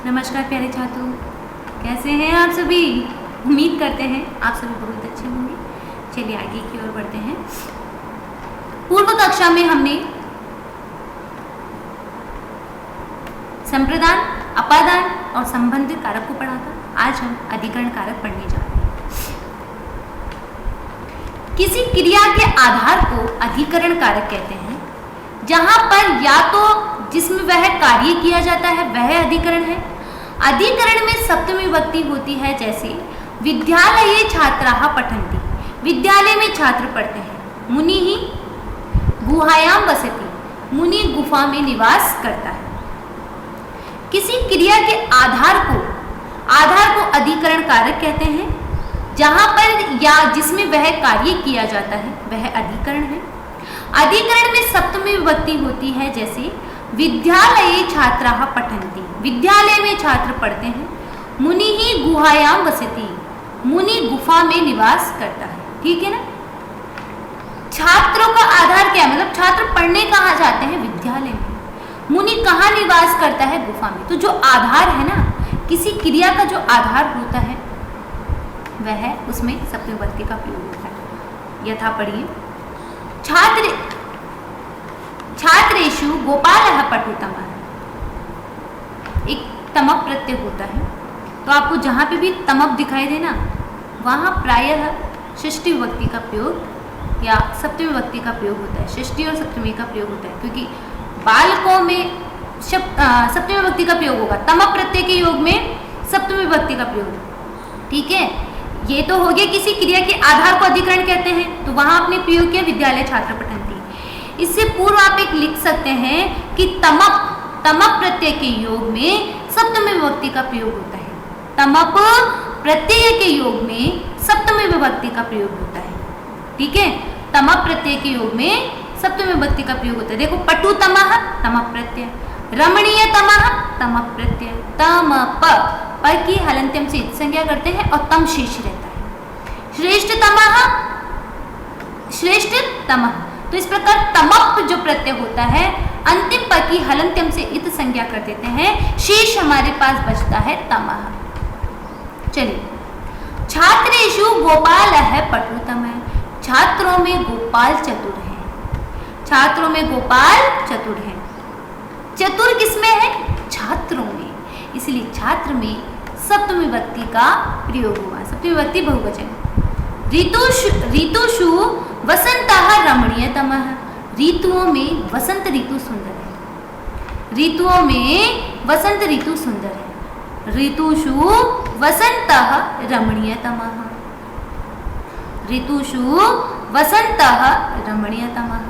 नमस्कार प्यारे छात्रों, कैसे हैं आप सभी। उम्मीद करते हैं आप सभी बहुत अच्छे होंगे। चलिए आगे की ओर बढ़ते हैं। पूर्व कक्षा में हमने संप्रदान, अपादान और संबंधित कारक को पढ़ा था। आज हम अधिकरण कारक पढ़ने जा रहे हैं। किसी क्रिया के आधार को अधिकरण कारक कहते हैं, जहां पर या तो जिसमें वह कार्य किया जाता है वह अधिकरण है। अधिकरण में सप्तमी विभक्ति होती है, जैसे विद्यालये छात्राः पठन्ति, विद्यालय में छात्र पढ़ते हैं। मुनिः गुहायां वसति, मुनि गुफा में निवास करता है। किसी क्रिया के आधार को अधिकरण कारक कहते हैं, जहां पर या जिसमें वह कार्य किया जाता है वह अधिकरण है। अधिकरण में सप्तमी विभक्ति होती है, जैसे विद्यालये छात्राः पठन्ति, विद्यालय में छात्र पढ़ते हैं। मुनिः गुहायां वसति, मुनि गुफा में निवास करता है। ठीक है ना। छात्रों का आधार क्या है, मतलब छात्र पढ़ने कहाँ जाते हैं, विद्यालय में। मुनि कहाँ निवास करता है, गुफा में। तो जो आधार है ना, किसी क्रिया का जो आधार होता है वह उसमें सप्तमी विभक्ति का प्रयोग होता है। यथा पढ़िए, छात्रेषु गोपालः पठितमः। एक तमप प्रत्यय होता है, तो आपको जहाँ पे भी तमप दिखाई दे ना, वहाँ प्रायः षष्ठी विभक्ति का प्रयोग या सप्तमी विभक्ति का प्रयोग होता है। षष्ठी और सप्तमी का प्रयोग होता है, क्योंकि बालकों में सप्तमी विभक्ति का प्रयोग होगा। तमप प्रत्यय के योग में सप्तमी विभक्ति का प्रयोग। ठीक है, ये तो हो गया किसी क्रिया के आधार को अधिकरण कहते हैं, तो वहां आपने प्रयोग किया विद्यालय छात्र पठन्ति। इससे पूर्व आप एक लिख सकते हैं कि तमप प्रत्यय के योग में सप्तमी विभक्ति का प्रयोग होता है। तमप प्रत्यय के योग में सप्तमी विभक्ति का प्रयोग होता है। ठीक है, तमप प्रत्यय के योग में सप्तमी विभक्ति का प्रयोग होता है। देखो, पटुतमः तमप प्रत्यय, रमणीयतमः तमप प्रत्यय, तमप प की हलन्त्यम से संज्ञा करते हैं और तम शेष रहता है। श्रेष्ठतमः, तो इस प्रकार तमप जो प्रत्यय होता है अंतिम प की हलन्त्यम से इत संज्ञा कर देते हैं। शेष हमारे पास बचता है तमः। चलिए, छात्रेषु गोपालः पठुतमः, छात्रों में गोपाल चतुर है। छात्रों में गोपाल चतुर है। चतुर किसमें है, छात्रों में, इसलिए छात्र में सप्तमी विभक्ति का प्रयोग हुआ। सप्तमी विभक्ति बहुवचन। ऋतुषु वसंतः रमणीयतमः, ऋतुओं में वसंत ऋतु सुंदर है। ऋतुओं में वसंत ऋतु सुंदर है। ऋतुषु वसंतः रमणीयतमः, ऋतुषु वसंतः रमणीयतमः,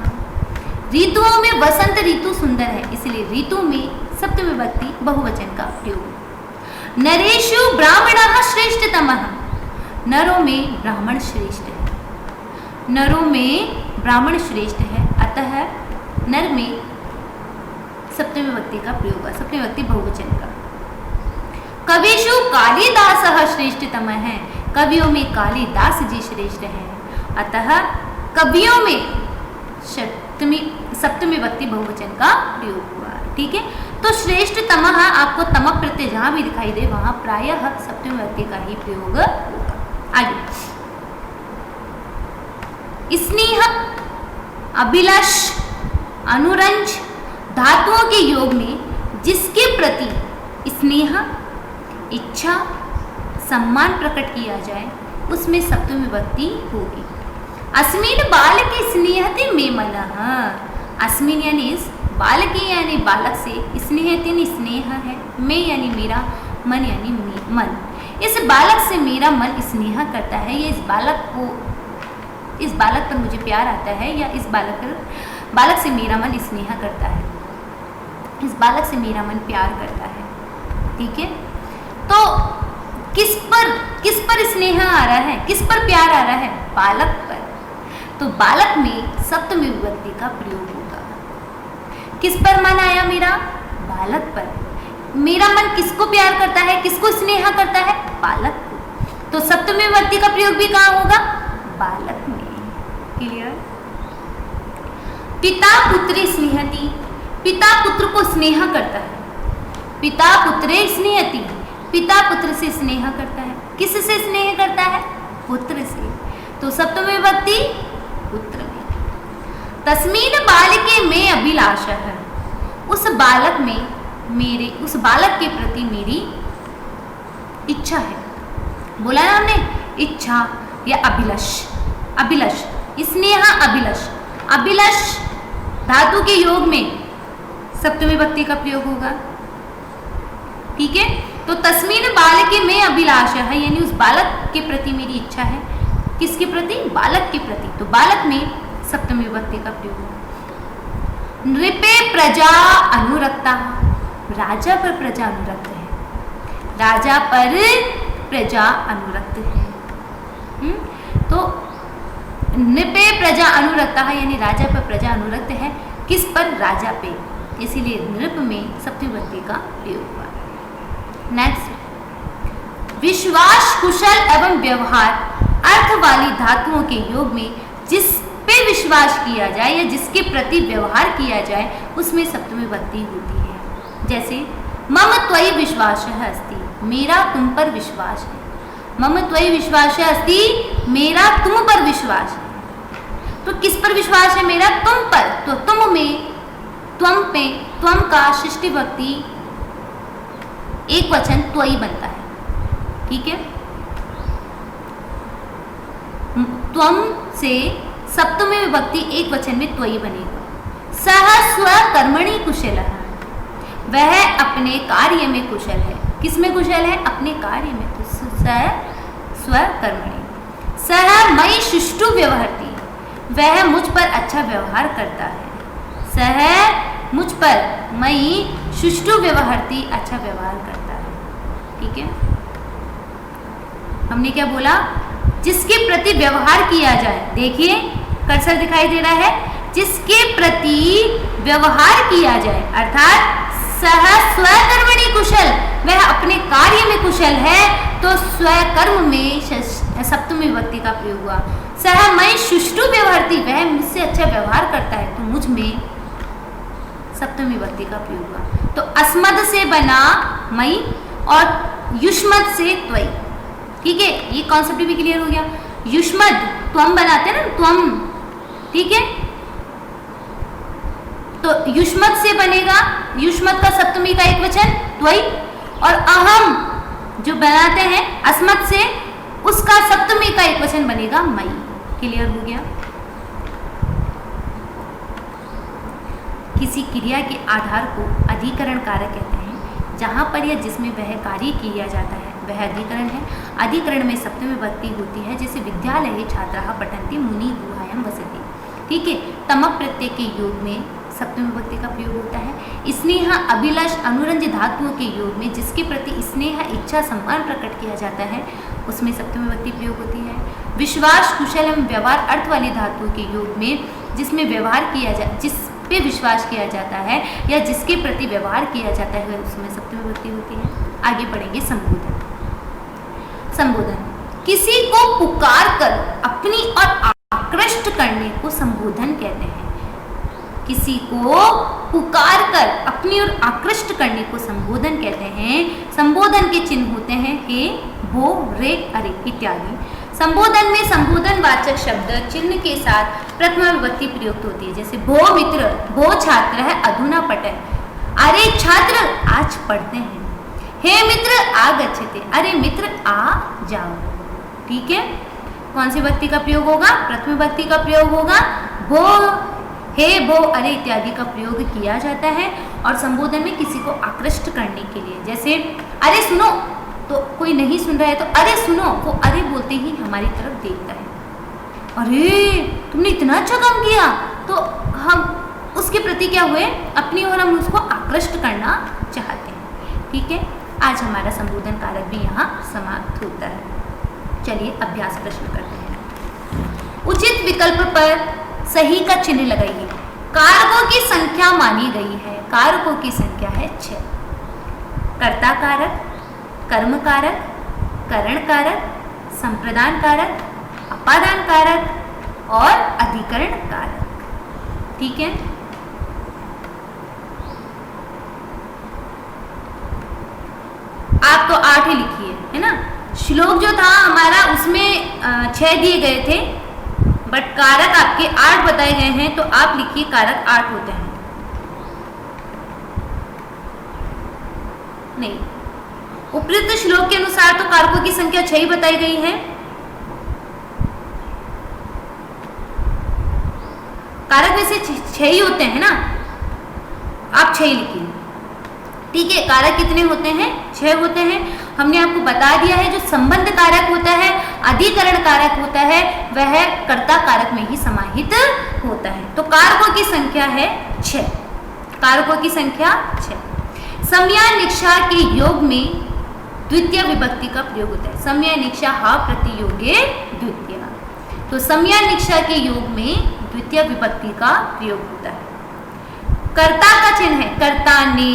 ऋतुओं में वसंत ऋतु सुंदर है, इसलिए ऋतु में सप्तमी विभक्ति बहुवचन का प्रयोग। नरेषु ब्राह्मणः श्रेष्ठतमः, नरों में ब्राह्मण श्रेष्ठ है। नरों में ब्राह्मण श्रेष्ठ है, अतः नर में सप्तमी विभक्ति का प्रयोग है, सप्तमी विभक्ति बहुवचन का। कविषु कालिदासः श्रेष्ठतमः है, कवियों में कालिदास जी श्रेष्ठ है, अतः कवियों में सप्तमी विभक्ति बहुवचन का प्रयोग हुआ। ठीक है, तो श्रेष्ठतमः आपको तमक प्रत्यय जहां भी दिखाई दे वहां प्रायः सप्तमी विभक्ति का ही प्रयोग होगा। आगे, स्नेह, अभिलाष, अनुरंज धातुओं के योग में जिसके प्रति स्नेह, इच्छा, सम्मान प्रकट किया जाए उसमें सप्तमी विभक्ति होगी। अस्मिन् बालके स्नेहते मे मनः, अस्मिन् यानी इस बालके यानी बालक से, स्नेहते स्नेह है, मैं यानी मेरा, मन यानी मन, इस बालक से मेरा मन स्नेह करता है, या इस बालक पर मुझे प्यार आता है, या इस बालक से मेरा मन स्नेह करता है, इस बालक से मेरा मन प्यार करता है। ठीक है, तो किस पर स्नेह आ रहा है, किस पर प्यार आ रहा है, बालक पर, तो बालक में सप्तमी विभक्ति का प्रयोग होगा। किस पर मन आया मेरा, बालक पर। मेरा मन किसको प्यार करता है, किसको स्नेह करता है, बालक को, तो सप्तमी विभक्ति का प्रयोग भी कहाँ होगा, बालक में। क्लियर। पिता पुत्री स्नेहति, पिता पुत्र को स्नेह करता है, पिता पुत्रे स्नेहति, पिता पुत्र से स्नेह करता है। किससे स्नेह करता है? पुत्र से। तो सप्तमी विभक्ति पुत्र में। तस्मीन बालके में अभिलाषा है, उस बालक में मेरे, उस बालक के प्रति मेरी इच्छा है। बोला ना हमने, इच्छा या अभिलाष, अभिलाष, स्नेह अभिलाष। अभिलाष धातु के योग में सप्तमी विभक्ति का प्रयोग होगा। ठीक है, तो तस्मीन बालके में अभिलाषा है, यानी उस बालक के प्रति मेरी इच्छा है। किसके प्रति? बालक के प्रति। तो बालक में सप्तमी विभक्ति का प्रयोग होगा। नृपे प्रजा अनुरक्ता, राजा पर प्रजा अनुरक्त है, राजा पर प्रजा अनुरक्त है। तो नृपे प्रजा अनुरक्ता है, यानी राजा पर प्रजा अनुरक्त है। किस पर? राजा पे, इसीलिए नृप में सप्तमी विभक्ति का प्रयोग हुआ। नेक्स्ट, विश्वास, कुशल एवं व्यवहार अर्थ वाली धातुओं के योग में जिस पे विश्वास किया जाए या जिसके प्रति व्यवहार किया जाए उसमें सप्तमी विभक्ति होती है। जैसे मम त्वयि विश्वासः अस्ति, मेरा तुम पर विश्वास है। मम त्वयि विश्वासः अस्ति, मेरा तुम पर विश्वास है। तो किस पर विश्वास है? मेरा तुम पर। तो तुम में, त्वम पे, त्वम का षष्ठी विभक्ति एक वचन त्वयि बनता है। ठीक है, त्वम से सप्तमी विभक्ति एक वचन में त्वयि बनेगा। सह स्वकर्मणि कुशलः, वह अपने कार्य में कुशल है। किस में कुशल है? अपने कार्य में। तो सह स्वकर्मणि। सह मयि सुष्ठु व्यवहरति, वह मुझ पर अच्छा व्यवहार करता है। सह मुझ पर, मयि सुष्ठु व्यवहरति, अच्छा व्यवहार करता है। ठीक है, हमने क्या बोला? जिसके प्रति व्यवहार किया जाए, देखिए कर्सर दिखाई दे रहा है, जिसके प्रति व्यवहार किया जाए, अर्थात सह स्वकर्मणि कुशल, वह अपने कार्य में कुशल है। तो स्वकर्म में सप्तमी विभक्ति का प्रयोग हुआ। सह मयि सुष्ठु व्यवहरति, वह मुझसे अच्छा व्यवहार करता है, तो मुझ में सप्तमी विभक्ति का प्रयोग हुआ। तो अस्मद से बना मयि और युष्मद से त्वयि। ठीक है, ये कॉन्सेप्ट भी क्लियर हो गया। युष्मद त्वम बनाते हैं ना, त्वम। ठीक है, तो युष्मद से बनेगा, युष्मद का सप्तमी का एक वचन त्वयि, और अहम जो बनाते हैं अस्मद से, उसका सप्तमी का एक वचन बनेगा मयि। क्लियर हो गया। किसी क्रिया के आधार को अधिकरण कारक कहते हैं। जहाँ पर या जिसमें वह कार्य किया जाता है वह अधिकरण है। अधिकरण में सप्तमी विभक्ति होती है, जैसे विद्यालये छात्राः पठन्ति मुनि गुहायां वसति। ठीक है, तमक प्रत्यय के योग में सप्तमी विभक्ति का प्रयोग होता है। स्नेह, अभिलाष, अनुरंज धातुओं के योग में जिसके प्रति स्नेह, इच्छा, सम्मान प्रकट किया जाता है उसमें सप्तमी विभक्ति प्रयोग होती है। विश्वास, कुशल एवं व्यवहार अर्थ वाली धातुओं के योग में जिसमें व्यवहार किया जाए, जिस पे विश्वास किया जाता है या जिसके प्रति व्यवहार किया जाता है उसमें सप्तमी विभक्ति होती है। आगे बढ़ेंगे संबोधन। संबोधन, किसी को पुकार कर अपनी और आकृष्ट करने को संबोधन कहते हैं। किसी को पुकार कर अपनी और आकृष्ट करने को संबोधन कहते हैं। संबोधन के चिन्ह होते हैं हे, भो, रे, अरे इत्यादि। संबोधन में संबोधन वाचक शब्द चिन्ह के साथ प्रथमा विभक्ति प्रयुक्त होती है। जैसे भो मित्र, भो छात्र है अधुना पठन, अरे छात्र आज पढ़ते हैं। हे मित्र आगच्छते, अरे मित्र आ जाओ। ठीक है, कौन सी विभक्ति का प्रयोग होगा? प्रथम विभक्ति का प्रयोग होगा। भो, हे, भो, अरे इत्यादि का प्रयोग किया जाता है और संबोधन में किसी को आकृष्ट करने के लिए। जैसे अरे सुनो, तो कोई नहीं सुन रहा है तो अरे सुनो, वो अरे बोलते ही हमारी तरफ देखता है, अरे तुमने इतना अच्छा काम किया, तो हम उसके प्रति क्या हुए? अपनी ओर हम उसको आकृष्ट करना चाहते हैं। ठीक है, आज हमारा संबोधन कारक भी यहाँ समाप्त होता है। चलिए अभ्यास प्रश्न करते हैं। उचित विकल्प पर सही का चिन्ह लगाइए। कारकों की संख्या मानी गई है, कारकों की संख्या है 6। कर्ता कारक, कर्म कारक, करण कारक, संप्रदान कारक, अपादान कारक और अधिकरण कारक। ठीक है, 8 ही लिखी है ना। श्लोक जो था हमारा उसमें 6 दिए गए थे, बट कारक आपके 8 बताए गए हैं, तो आप लिखिए कारक 8 होते हैं। नहीं, उपयुक्त श्लोक के अनुसार तो कारकों की संख्या 6 ही बताई गई है। कारक वैसे 6 ही होते हैं ना, आप 6 ही लिखिए। ठीक है, कारक कितने होते हैं? 6 होते हैं। हमने आपको बता दिया है जो संबंध कारक होता है, अधिकरण कारक होता है, वह कर्ता कारक में ही समाहित होता है। तो कारकों की संख्या है 6। कारकों की संख्या 6। समयानिक्षा के योग में द्वितीय विभक्ति का प्रयोग होता है। समयानिक्षा हा प्रतियोगे द्वितीय। तो समयानिक्षा के योग में द्वितीय विभक्ति का प्रयोग होता है। कर्ता का चिन्ह है कर्ता ने,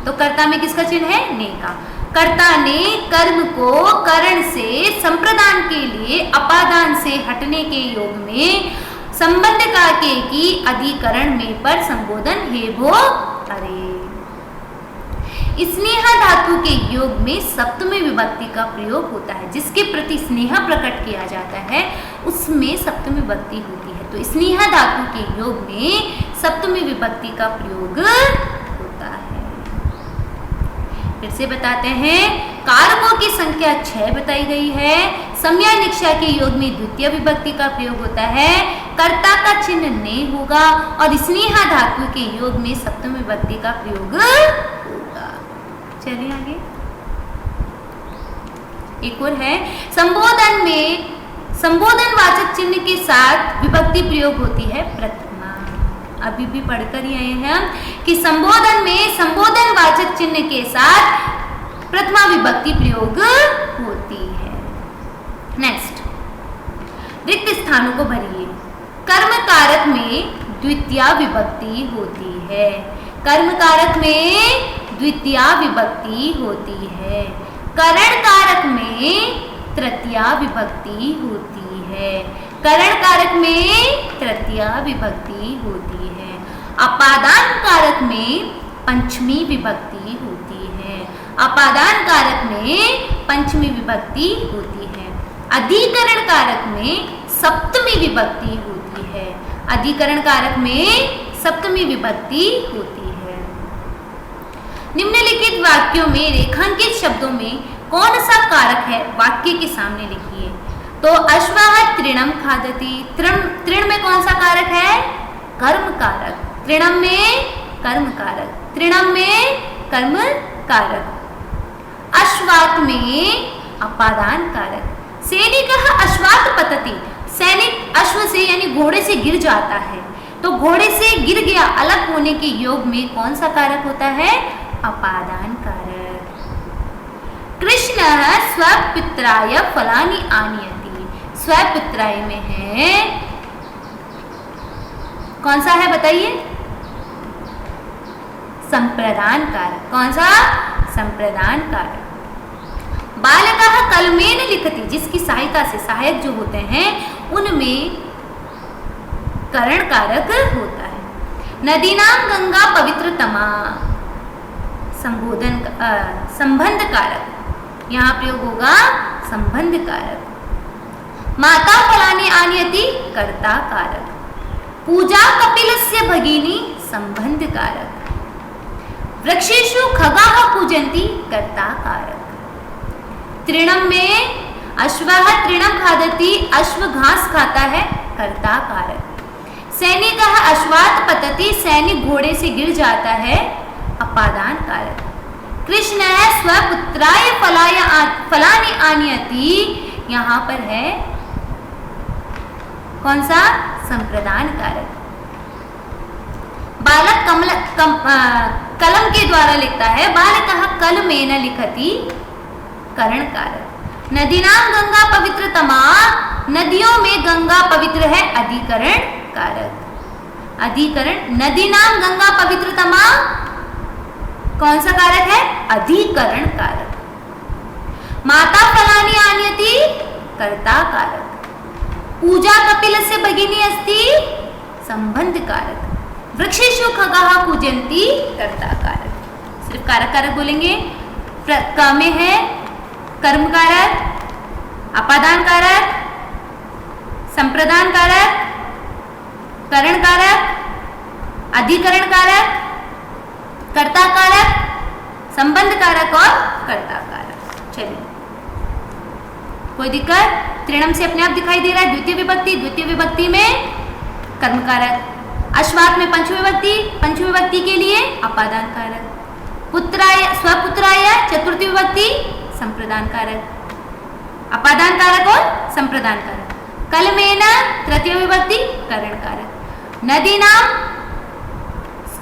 तो कर्ता में किसका चिन्ह है? ने का। कर्ता ने कर्म को करण से संप्रदान के लिए अपादान से हटने के योग में संबंध का के की अधिकरण में पर संबोधन हे भो अरे। स्नेह धातु के योग में सप्तमी विभक्ति का प्रयोग होता है। जिसके प्रति स्नेह प्रकट किया जाता है उसमें सप्तमी विभक्ति होती है। तो स्नेह धातु के योग में सप्तमी विभक्ति का प्रयोग होता है। फिर से बताते हैं, कारकों की संख्या 6 बताई गई है। समयानिक्षा के योग में द्वितीय विभक्ति का प्रयोग होता है। कर्ता का चिन्ह ने होगा और स्नेह धातु के योग में सप्तमी विभक्ति का प्रयोग होगा। चलिए आगे, एक और है संबोधन में संबोधनवाचक चिन्ह के साथ विभक्ति प्रयोग होती है प्रथमा। अभी भी पढ़कर ही आए हैं हम कि संबोधन में संबोधनवाचक चिन्ह के साथ प्रथमा विभक्ति प्रयोग होती है। नेक्स्ट, रिक्त स्थानों को भरिए। कर्म कारक में द्वितीय विभक्ति होती है। कर्म कारक में द्वितीय विभक्ति होती है। करण कारक में तृतीय विभक्ति होती है। करण कारक में तृतीय विभक्ति होती है। अपादान कारक में पंचमी विभक्ति होती है। अपादान कारक में पंचमी विभक्ति होती है। अधिकरण कारक में सप्तमी विभक्ति होती है। अधिकरण कारक में सप्तमी विभक्ति होती है। निम्नलिखित वाक्यों में रेखांकित शब्दों में कौन सा कारक है वाक्य के सामने लिखिए। तो अश्वः तृणम खादति, तृण में कौन सा कारक है? कर्म कारक। तृणम में कर्म कारक, तृणम में कर्म कारक। अश्वात में अपादान कारक। सैनिकः अश्वात् पतति, सैनिक अश्व से यानी घोड़े से गिर जाता है। तो घोड़े से गिर गया अलग होने के योग में कौन सा कारक होता है? अपादान कारक। कृष्ण स्वपित्राय फलानि आनयति, स्वपित्राय में है कौन सा है बताइए? संप्रदान कारक। कौन सा? संप्रदान कारक। बालकः कलमेन लिखति, जिसकी सहायता से सहायक जो होते हैं उनमें करण कारक होता है। नदीनाम गंगा पवित्रतमा, संबोधन संबंध कारक, यहाँ प्रयोग होगा संबंध कारक। माता फलानि आनयति, कर्ता कारक। पूजा कपिलस्य भगिनी, संबंध कारक। वृक्षेषु खगाः पूजन्ति, कर्ता कारक। तृणम में अश्वः तृणम खादति, अश्व घास खाता है, कर्ता कारक। सैनिकः अश्वात् पतति, सैनिक घोड़े से गिर जाता है, अपादान कारक। कृष्ण स्वपुत्राय फलानि आनयति, यहाँ पर है कौन सा? संप्रदान कारक। बालक कलम के द्वारा लिखता है, बालकः कलमेन लिखति, करण कारक। नदीनाम गंगा पवित्रतमा, नदियों में गंगा पवित्र है, अधिकरण कारक। अधिकरण। नदीनाम गंगा पवित्रतमा कौन सा कारक है? अधिकरण कारक। माता फलानि आनयति, कर्ता कारक। पूजा कपिलस्य भगिनी अस्ति, संबंध कारक। वृक्षेषु खगाः पूजन्ति, कर्ता कारक। सिर्फ कारक कारक बोलेंगे। क में है कर्म कारक, अपादान कारक, संप्रदान कारक, करण कारक, अधिकरण कारक, कर्ता कारक, संबंध कारक और कर्ता कारक। चलिए, कोई दिक्कत? त्रिणम से अपने आप दिखाई दे रहा है द्वितीय विभक्ति, द्वितीय विभक्ति में कर्म कारक, अश्वात में पंचमी विभक्ति, पंचमी विभक्ति के लिए अपादान कारक, पुत्राय स्वपुत्राय चतुर्थी विभक्ति संप्रदान कारक, अपादान कारक और संप्रदान कारक, कलमेन तृतीय विभक्ति करण कारक, नदीनाम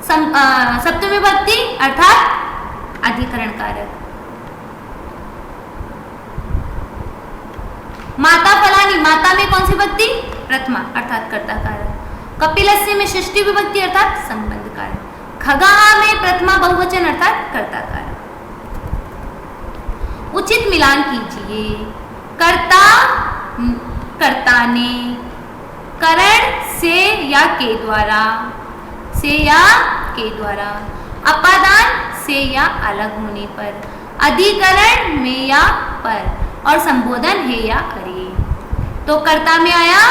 सप्तमी विभक्ति अर्थात अधिकरण कारक, माता फलानी, माता में कौन सी विभक्ति? प्रथमा अर्थात कर्ता कारक, कपिलस्य में षष्ठी विभक्ति अर्थात संबंध कारक, खगाहा में प्रथमा बहुवचन अर्थात कर्ता कारक। उचित मिलान कीजिए। कर्ता, कर्ता ने, करण से या के द्वारा, से या के द्वारा, अपादान से या अलग होने पर, अधिकरण में या पर और संबोधन है या अरे। तो कर्ता में आया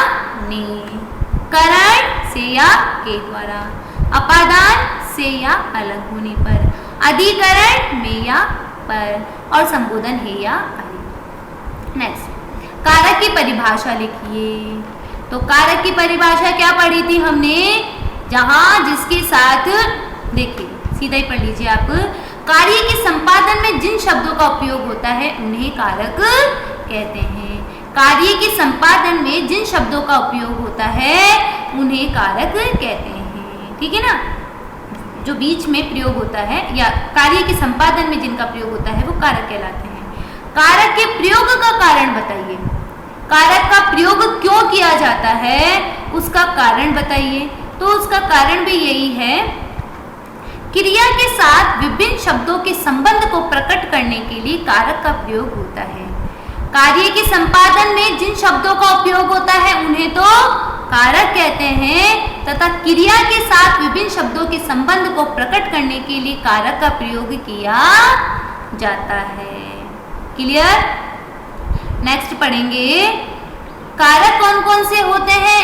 ने, करण से या के द्वारा, अपादान से या अलग होने पर, अधिकरण में या पर और संबोधन है या अरे। नेक्स्ट, कारक की परिभाषा लिखिए। तो कारक की परिभाषा क्या पढ़ी थी हमने? जहां जिसके साथ, देखिए सीधा ही पढ़ लीजिए आप, कार्य के संपादन में जिन शब्दों का उपयोग होता है उन्हें कारक कहते हैं। कार्य के संपादन में जिन शब्दों का उपयोग होता है उन्हें कारक कहते हैं। ठीक है ना? जो बीच में प्रयोग होता है या कार्य के संपादन में जिनका प्रयोग होता है वो कारक कहलाते हैं। कारक के प्रयोग का कारण बताइए। कारक का प्रयोग क्यों किया जाता है उसका कारण बताइए। तो उसका कारण भी यही है, क्रिया के साथ विभिन्न शब्दों के संबंध को प्रकट करने के लिए कारक का प्रयोग होता है। कार्य के संपादन में जिन शब्दों का उपयोग होता है उन्हें तो कारक कहते हैं, तथा क्रिया के साथ विभिन्न शब्दों के संबंध को प्रकट करने के लिए कारक का प्रयोग किया जाता है। क्लियर? नेक्स्ट पढ़ेंगे, कारक कौन कौन से होते हैं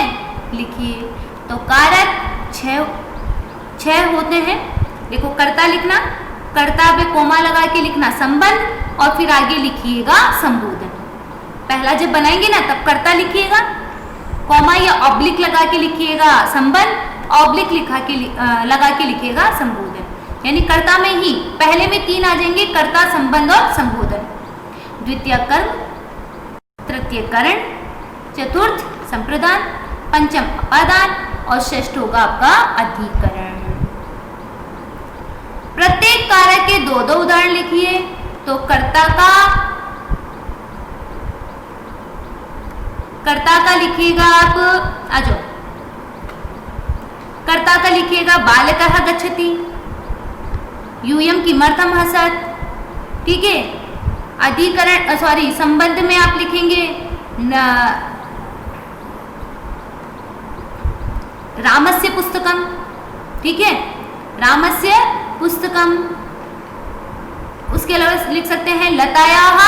लिखिए। तो कारक छह होते हैं। देखो, कर्ता लिखना, कर्ता पे कोमा लगा के लिखना संबंध और फिर आगे लिखिएगा संबोधन। पहला जब बनाएंगे ना तब कर्ता लिखिएगा, कोमा या ऑब्लिक लगा के लिखिएगा संबंध, ऑब्लिक लगा के लिखिएगा संबोधन। यानी कर्ता में ही पहले में 3 आ जाएंगे, कर्ता, संबंध और संबोधन। द्वितीय कर्म, तृतीय करण, चतुर्थ संप्रदान, पंचम अपादान और षष्ठ होगा आपका अधिकरण। प्रत्येक कारक के 2-2 उदाहरण लिखिए। तो कर्ता का लिखिएगा आप, आ जाओ, कर्ता का लिखिएगा बालकः गच्छति, यूयं किमर्थम हसत्। ठीक है? अधिकरण संबंध में आप लिखेंगे रामस्य पुस्तकम। ठीक है? रामस्य पुस्तकम। उसके अलावा लिख सकते हैं लतायाः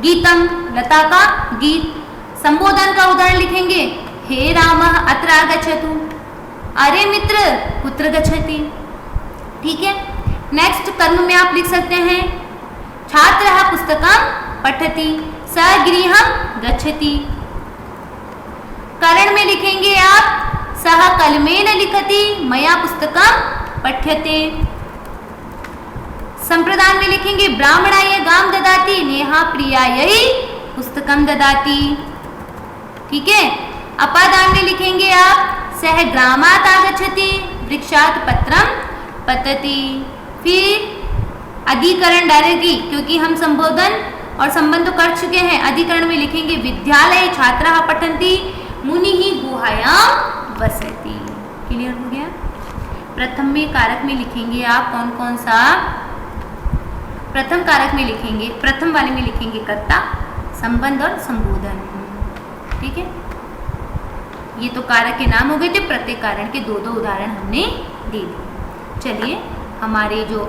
गीतम, लता का गीत। संबोधन का उदाहरण लिखेंगे, हे रामः अत्र आगच्छतु, अरे मित्र कुत्र गच्छति। ठीक है? नेक्स्ट कर्म में आप लिख सकते हैं छात्रः पुस्तकं पठति, सः गृहं गच्छति। करण में लिखेंगे आप सः कलमेन लिखति, मया पुस्तकं पठ्यते। संप्रदान में लिखेंगे ब्राह्मणाय गां ददाति, नेहा प्रियायै पुस्तकं ददाति। ठीक है? अपादान में लिखेंगे आप सः ग्रामात् आगच्छति, वृक्षात् पत्रं पतति। फिर अधिकरण डायरेक्टली, क्योंकि हम संबोधन और संबंध तो कर चुके हैं। अधिकरण में लिखेंगे विद्यालये छात्राः पठन्ति, मुनिः गुहायां वसति। क्लियर हो गया? प्रथम में कारक में लिखेंगे आप कौन कौन सा? प्रथम कारक में लिखेंगे, प्रथम वाले में लिखेंगे कर्ता, संबंध और संबोधन। ठीक है? ये तो कारक के नाम हो गए थे। प्रत्येक कारण के 2-2 उदाहरण हमने दे दिए। चलिए, हमारे जो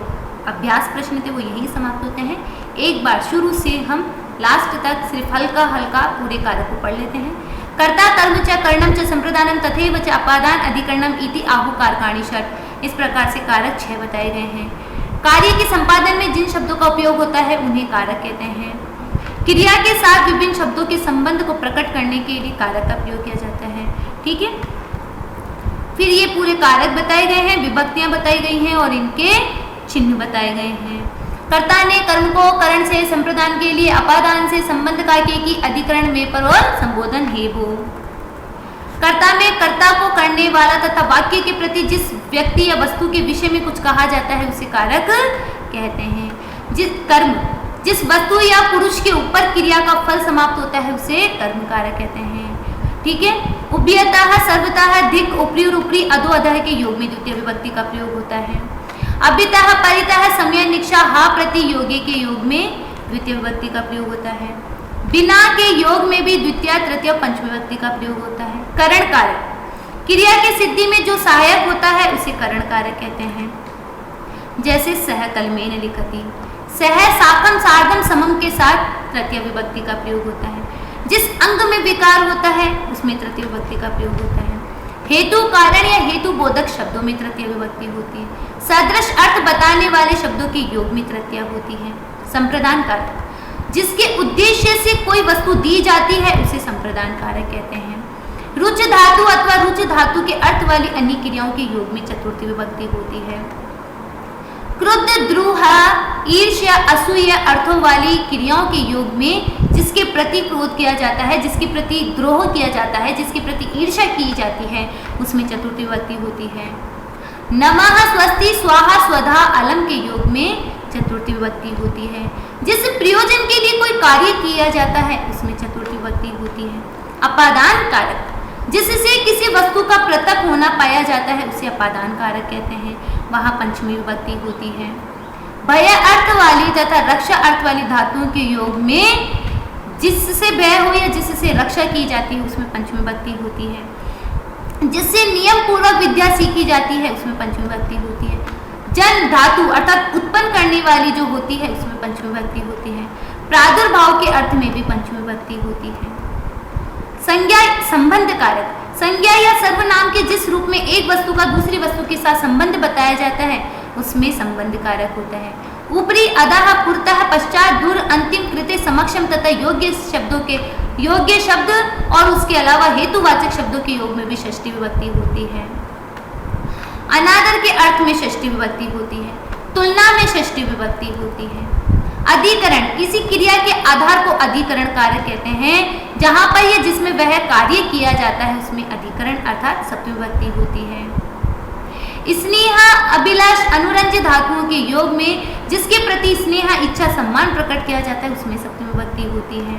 अभ्यास प्रश्न थे वो यही समाप्त होते हैं। एक बार शुरू से हम लास्ट तक सिर्फ हल्का हल्का पूरे कारक को पढ़ लेते हैं। कर्ता कर्म च कर्णम च संप्रदानम तथैव च अपादान अधिकरणम इति आहु कारकाणि षट्। इस प्रकार से कारक 6 बताए गए हैं। कार्य के संपादन में जिन शब्दों का उपयोग होता है उन्हें कारक कहते हैं। क्रिया के साथ विभिन्न शब्दों के संबंध को प्रकट करने के लिए कारक का प्रयोग किया जाता है। ठीक है, फिर ये पूरे कारक बताए गए हैं, विभक्तियां बताई गई हैं और इनके चिन्ह बताए गए हैं। कर्ता ने कर्म को करण से संप्रदान के लिए अपादान से संबंध कार्य की अधिकरण में पर और संबोधन है वो। कर्ता में कर्ता को करने वाला तथा वाक्य के प्रति जिस व्यक्ति या वस्तु के विषय में कुछ कहा जाता है उसे कारक कहते हैं। जिस वस्तु या पुरुष के ऊपर क्रिया का फल समाप्त होता है उसे कर्म कारक कहते हैं। ठीक है, उभयतः सर्वतः धिक उपरि और उपरि अधो अधः के योग में द्वितीय विभक्ति का प्रयोग होता है। अभितः परितः समय निक्षा हा प्रति योगे के योग में द्वितीय विभक्ति का प्रयोग होता है। बिना के योग में भी द्वितीय तृतीय पंचमी विभक्ति का प्रयोग होता है। करण कारक क्रिया की सिद्धि में जो सहायक होता है उसे करण कारक कहते हैं। जैसे सह कलमेन लिखति, सह साकम सार्धम समम के साथ तृतीय विभक्ति का प्रयोग होता है। जिस अंग में विकार होता है उसमें तृतीय विभक्ति का प्रयोग होता है। हेतु कारण या हेतु बोधक शब्दों में तृतीय विभक्ति होती है। सदृश अर्थ बताने वाले शब्दों के योग में तृतीया होती है। संप्रदान कारक जिसके उद्देश्य से कोई वस्तु दी जाती है उसे संप्रदान कारक कहते हैं। रुच धातु अथवा रुच धातु के अर्थ वाली अन्य क्रियाओं के योग में चतुर्थी विभक्ति होती है। क्रुद्ध द्रोह ईर्ष्या असूया अर्थों वाली क्रियाओं के योग में जिसके प्रति क्रोध किया जाता है, जिसके प्रति द्रोह किया जाता है, जिसके प्रति ईर्ष्या की जाती है उसमें चतुर्थी विभक्ति होती है। नमः स्वस्ति स्वाहा स्वधा अलम के योग में चतुर्थी विभक्ति होती है। जिस प्रयोजन के लिए कोई कार्य किया जाता है उसमें चतुर्थी विभक्ति होती है। अपादान कारक जिससे किसी वस्तु का पृथक होना पाया जाता है उसे अपादान कारक कहते हैं, वहां पंचमी विभक्ति होती है। भय अर्थ वाली तथा रक्षा अर्थ वाली धातुओं के योग में जिससे भय हो या जिससे रक्षा की जाती है उसमें पंचमी विभक्ति होती है। जिससे नियम पूर्वक विद्या सीखी जाती है उसमें पंचमी विभक्ति होती है। जन धातु अर्थात उत्पन्न करने वाली जो होती है उसमें पंचमी विभक्ति होती है। प्रादुर्भाव के अर्थ में भी पंचमी विभक्ति होती है। संज्ञा संबंध कारक संज्ञा या सर्वनाम के जिस रूप में एक वस्तु का दूसरी वस्तु के साथ संबंध बताया जाता है उसमें संबंध कारक होता है। ऊपरी अधः पुरतः पश्चात दूर अंतिम कृत्य समक्षम तथा योग्य शब्द और उसके अलावा हेतुवाचक शब्दों के योग में भी षष्ठी विभक्ति होती है। अनादर के अर्थ में षष्ठी विभक्ति होती है। तुलना में षष्ठी विभक्ति होती है। अधिकरण किसी क्रिया के आधार को अधिकरण कारक कहते हैं। जहां पर यह जिसमें वह कार्य किया जाता है उसमें अधिकरण अर्थात सप्तमी विभक्ति होती है। स्नेह अभिलाष अनुरंज धातुओं के योग में जिसके प्रति स्नेह इच्छा सम्मान प्रकट किया जाता है उसमें सप्तमी विभक्ति होती है।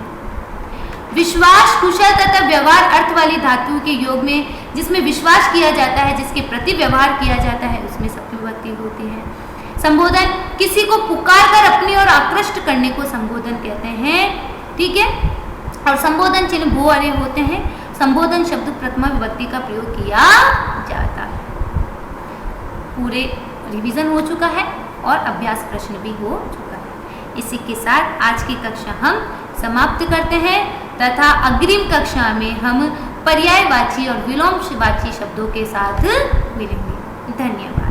विश्वास कुशल तथा व्यवहार अर्थ वाली धातुओं के योग में जिसमें विश्वास किया जाता है, जिसके प्रति व्यवहार किया जाता है उसमें सप्तमी विभक्ति होती है। संबोधन किसी को पुकार कर अपनी ओर आकृष्ट करने को संबोधन कहते हैं। ठीक है, और संबोधन चिन्ह भू वाले होते हैं। संबोधन शब्द प्रथमा विभक्ति का प्रयोग किया जाता है। पूरे रिवीजन हो चुका है और अभ्यास प्रश्न भी हो चुका है। इसी के साथ आज की कक्षा हम समाप्त करते हैं तथा अग्रिम कक्षा में हम पर्यायवाची और विलोमवाची शब्दों के साथ मिलेंगे। धन्यवाद।